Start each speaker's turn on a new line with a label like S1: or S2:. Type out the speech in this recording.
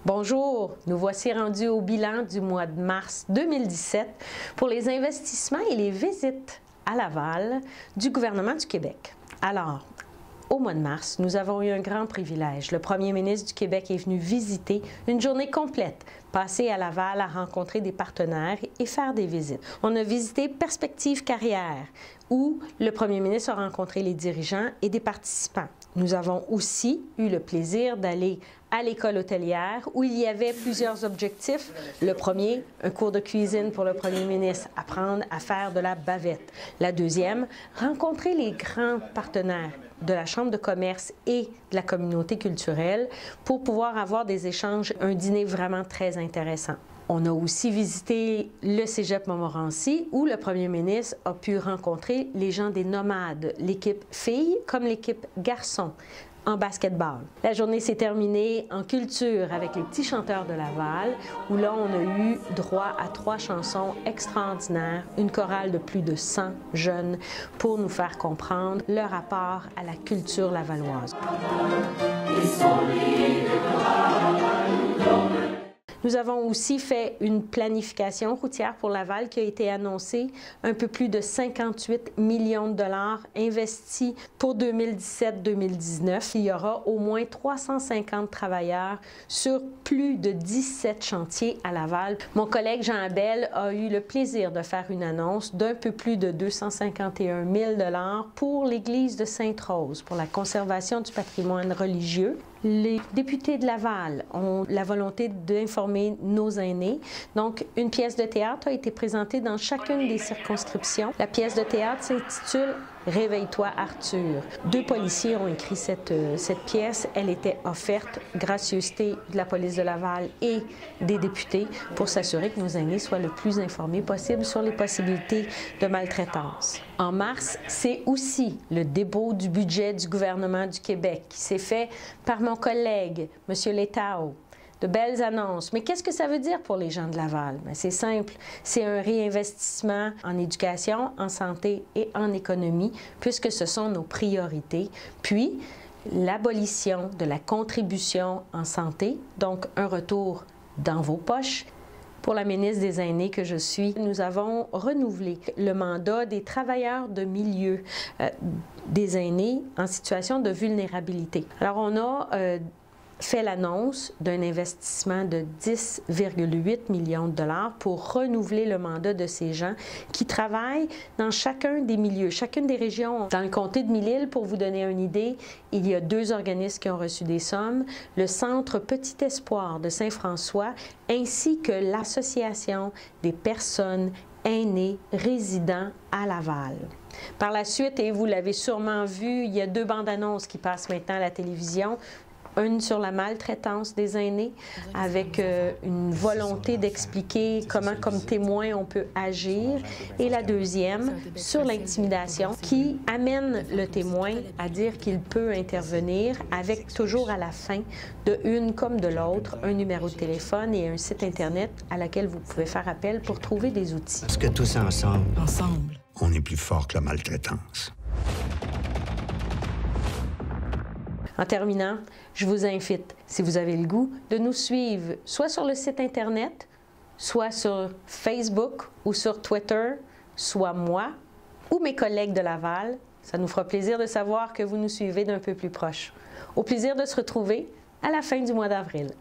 S1: Bonjour, nous voici rendus au bilan du mois de mars 2017 pour les investissements et les visites à Laval du gouvernement du Québec. Alors, au mois de mars, nous avons eu un grand privilège. Le premier ministre du Québec est venu visiter une journée complète, passer à Laval à rencontrer des partenaires et faire des visites. On a visité Perspective Carrière, où le premier ministre a rencontré les dirigeants et des participants. Nous avons aussi eu le plaisir d'aller à l'école hôtelière où il y avait plusieurs objectifs. Le premier, un cours de cuisine pour le premier ministre, apprendre à faire de la bavette. La deuxième, rencontrer les grands partenaires de la Chambre de commerce et de la communauté culturelle pour pouvoir avoir des échanges, un dîner vraiment très intéressant. On a aussi visité le Cégep Montmorency où le premier ministre a pu rencontrer les gens des nomades, l'équipe filles comme l'équipe garçons en basketball. La journée s'est terminée en culture avec les petits chanteurs de Laval où là on a eu droit à 3 chansons extraordinaires, une chorale de plus de 100 jeunes pour nous faire comprendre leur rapport à la culture lavalloise. Nous avons aussi fait une planification routière pour Laval qui a été annoncée, un peu plus de 58 millions de dollars investis pour 2017-2019. Il y aura au moins 350 travailleurs sur plus de 17 chantiers à Laval. Mon collègue Jean Abel a eu le plaisir de faire une annonce d'un peu plus de 251 000 dollars pour l'église de Sainte-Rose, pour la conservation du patrimoine religieux. Les députés de Laval ont la volonté d'informer nos aînés. Donc, une pièce de théâtre a été présentée dans chacune des circonscriptions. La pièce de théâtre s'intitule « Réveille-toi, Arthur ». 2 policiers ont écrit cette pièce. Elle était offerte, gracieuseté de la police de Laval et des députés, pour s'assurer que nos aînés soient le plus informés possible sur les possibilités de maltraitance. En mars, c'est aussi le dépôt du budget du gouvernement du Québec qui s'est fait par mon collègue, M. Letao. De belles annonces. Mais qu'est-ce que ça veut dire pour les gens de Laval? C'est simple, c'est un réinvestissement en éducation, en santé et en économie, puisque ce sont nos priorités. Puis, l'abolition de la contribution en santé, donc un retour dans vos poches. Pour la ministre des Aînés que je suis, nous avons renouvelé le mandat des travailleurs de milieu des aînés en situation de vulnérabilité. Alors, on a fait l'annonce d'un investissement de 10,8 millions de dollars pour renouveler le mandat de ces gens qui travaillent dans chacun des milieux, chacune des régions. Dans le comté de Mille-Îles, pour vous donner une idée, il y a 2 organismes qui ont reçu des sommes, le Centre Petit Espoir de Saint-François ainsi que l'Association des personnes aînées résidant à Laval. Par la suite, et vous l'avez sûrement vu, il y a 2 bandes annonces qui passent maintenant à la télévision. Une sur la maltraitance des aînés, avec une volonté d'expliquer comment, comme témoin, on peut agir. Et la deuxième, sur l'intimidation, qui amène le témoin à dire qu'il peut intervenir, avec toujours à la fin, de une comme de l'autre, un numéro de téléphone et un site Internet à laquelle vous pouvez faire appel pour trouver des outils.
S2: Parce que tous ensemble, on est plus fort que la maltraitance.
S1: En terminant, je vous invite, si vous avez le goût, de nous suivre soit sur le site Internet, soit sur Facebook ou sur Twitter, soit moi ou mes collègues de Laval. Ça nous fera plaisir de savoir que vous nous suivez d'un peu plus proche. Au plaisir de se retrouver à la fin du mois d'avril.